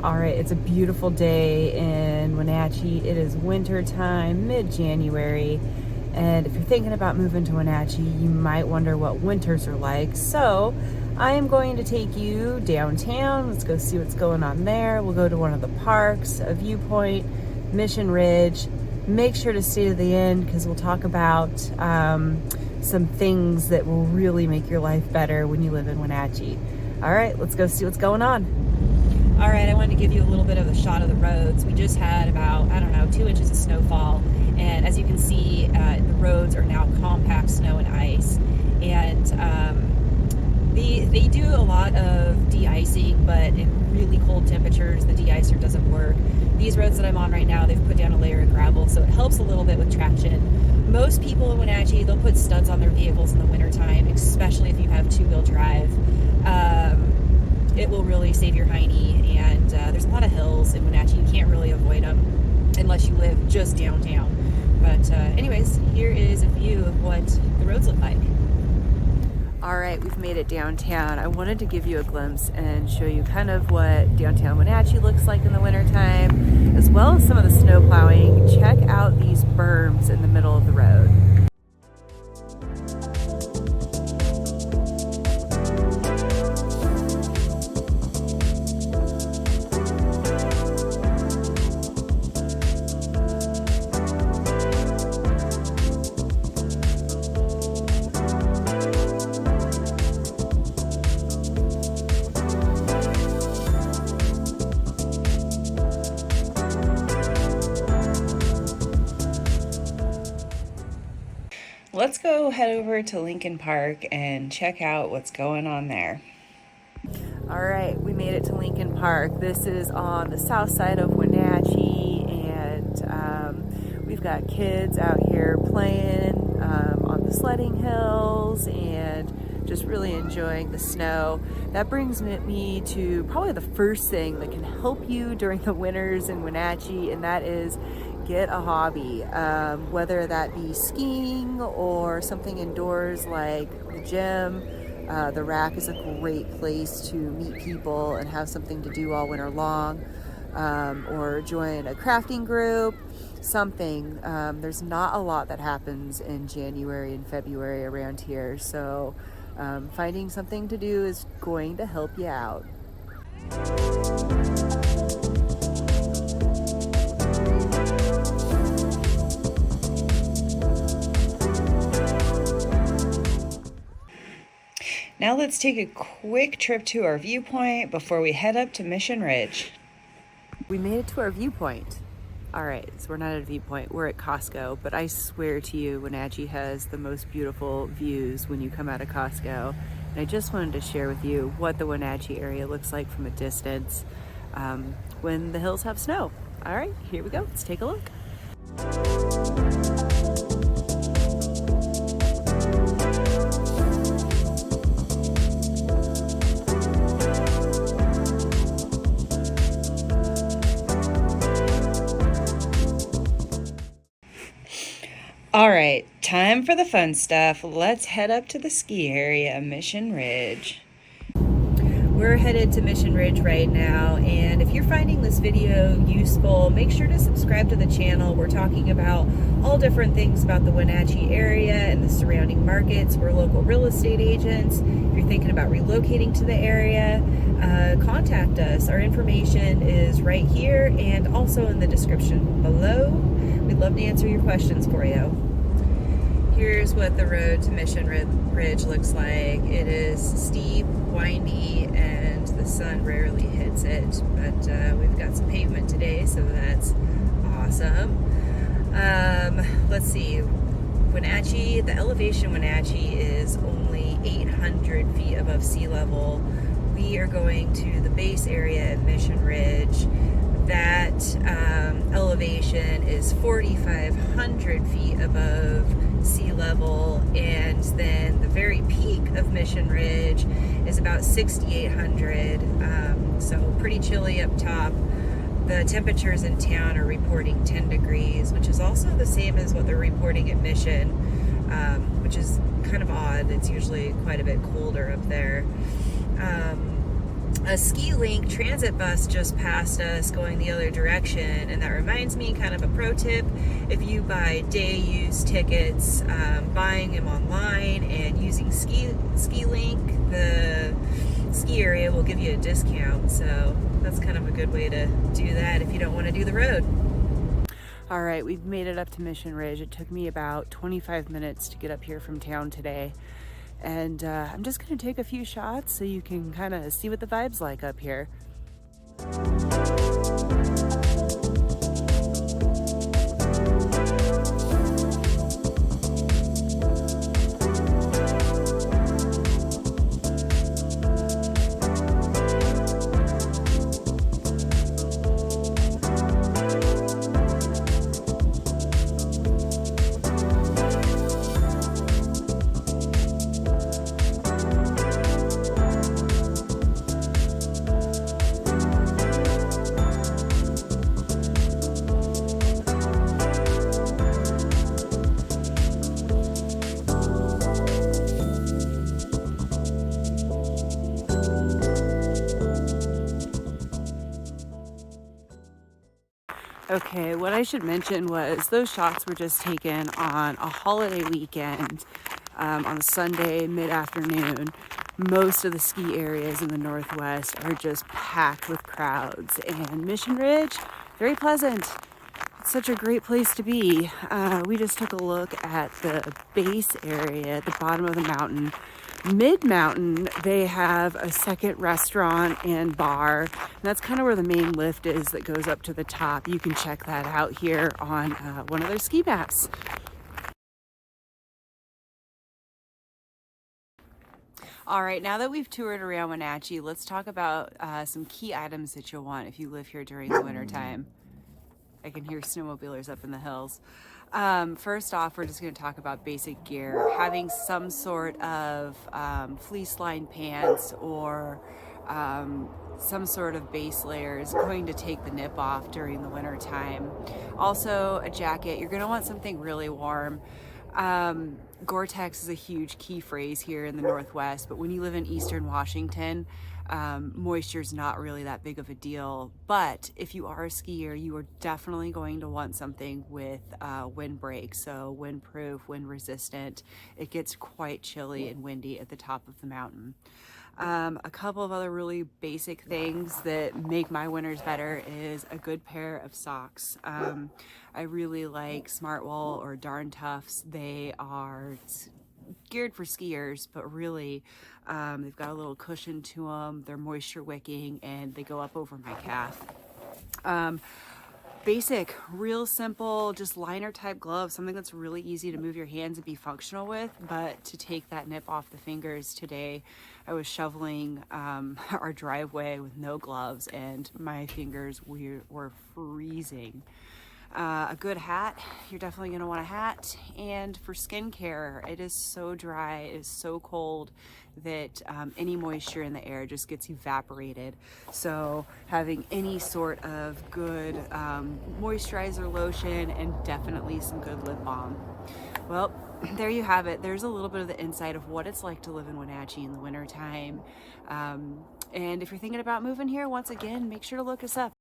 All right, it's a beautiful day in Wenatchee. It is winter time, mid-January, and if you're thinking about moving to Wenatchee, you might wonder what winters are like. So I am going to take you downtown. Let's go see what's going on there. We'll go to one of the parks, a viewpoint, Mission Ridge. Make sure to stay to the end because we'll talk about some things that will really make your life better when you live in Wenatchee. All right, let's go see what's going on. All right, I wanted to give you a little bit of a shot of the roads. We just had about, 2 inches of snowfall. And as you can see, the roads are now compact snow and ice. And they do a lot of de-icing, but in really cold temperatures, the de-icer doesn't work. These roads that I'm on right now, they've put down a layer of gravel, so it helps a little bit with traction. Most people in Wenatchee, they'll put studs on their vehicles in the wintertime, especially if you have two-wheel drive. It will really save your hiney, and there's a lot of hills in Wenatchee. You can't really avoid them unless you live just downtown. But anyways, here is a view of what the roads look like. All right, we've made it downtown. I wanted to give you a glimpse and show you kind of what downtown Wenatchee looks like in the wintertime, as well as some of the snow plowing. Check out these berms in the middle of the road. Let's go head over to Lincoln Park and check out what's going on there. All right, we made it to Lincoln Park. This is on the south side of Wenatchee, and we've got kids out here playing on the sledding hills and just really enjoying the snow. That brings me to probably the first thing that can help you during the winters in Wenatchee, and that is get a hobby, whether that be skiing or something indoors like the gym. The rack is a great place to meet people and have something to do all winter long, or join a crafting group, something. There's not a lot that happens in January and February around here, so finding something to do is going to help you out. Now let's take a quick trip to our viewpoint before we head up to Mission Ridge. We made it to our viewpoint. All right, so we're not at a viewpoint, we're at Costco, but I swear to you, Wenatchee has the most beautiful views when you come out of Costco. And I just wanted to share with you what the Wenatchee area looks like from a distance when the hills have snow. All right, here we go, let's take a look. All right, time for the fun stuff. Let's head up to the ski area, Mission Ridge. We're headed to Mission Ridge right now, and if you're finding this video useful, make sure to subscribe to the channel. We're talking about all different things about the Wenatchee area and the surrounding markets. We're local real estate agents. If you're thinking about relocating to the area, contact us. Our information is right here and also in the description below. We'd love to answer your questions for you. Here's what the road to Mission Ridge looks like. It is steep, windy, and the sun rarely hits it, but we've got some pavement today, so that's awesome. Let's see, Wenatchee, the elevation Wenatchee is only 800 feet above sea level. We are going to the base area at Mission Ridge. That elevation is 4,500 feet above sea level, and then the very peak of Mission Ridge is about 6,800, so pretty chilly up top. The temperatures in town are reporting 10 degrees, which is also the same as what they're reporting at Mission, which is kind of odd. It's usually quite a bit colder up there. A ski link transit bus just passed us going the other direction, and that reminds me, kind of a pro tip, if you buy day use tickets, buying them online and using ski link, the ski area will give you a discount. So that's kind of a good way to do that if you don't want to do the road. All right, we've made it up to Mission Ridge. It took me about 25 minutes to get up here from town today. And I'm just gonna take a few shots so you can kind of see what the vibe's like up here. Okay, what I should mention was those shots were just taken on a holiday weekend, on a Sunday mid-afternoon. Most of the ski areas in the Northwest are just packed with crowds, and Mission Ridge, very pleasant. It's such a great place to be. We just took a look at the base area at the bottom of the mountain. Mid-mountain, they have a second restaurant and bar, and that's kind of where the main lift is that goes up to the top. You can check that out here on one of their ski maps. All right, now that we've toured around Wenatchee, let's talk about some key items that you'll want if you live here during the winter time. I can hear snowmobilers up in the hills. First off, we're just going to talk about basic gear. Having some sort of fleece lined pants or some sort of base layer is going to take the nip off during the winter time. Also, a jacket. You're going to want something really warm. Gore-Tex is a huge key phrase here in the Northwest, but when you live in Eastern Washington, moisture is not really that big of a deal. But if you are a skier, you are definitely going to want something with windbreak, so windproof, wind resistant. It gets quite chilly and windy at the top of the mountain. A couple of other really basic things that make my winters better is a good pair of socks. I really like Smartwool or Darn Toughs. They are geared for skiers, but really they've got a little cushion to them. They're moisture wicking and they go up over my calf. Basic, real simple, just liner type gloves, something that's really easy to move your hands and be functional with, but to take that nip off the fingers. Today I was shoveling our driveway with no gloves and my fingers were freezing. A good hat, you're definitely going to want a hat. And for skincare, it is so dry, it is so cold that any moisture in the air just gets evaporated. So having any sort of good moisturizer lotion and definitely some good lip balm. Well, there you have it. There's a little bit of the insight of what it's like to live in Wenatchee in the wintertime. And if you're thinking about moving here, once again, make sure to look us up.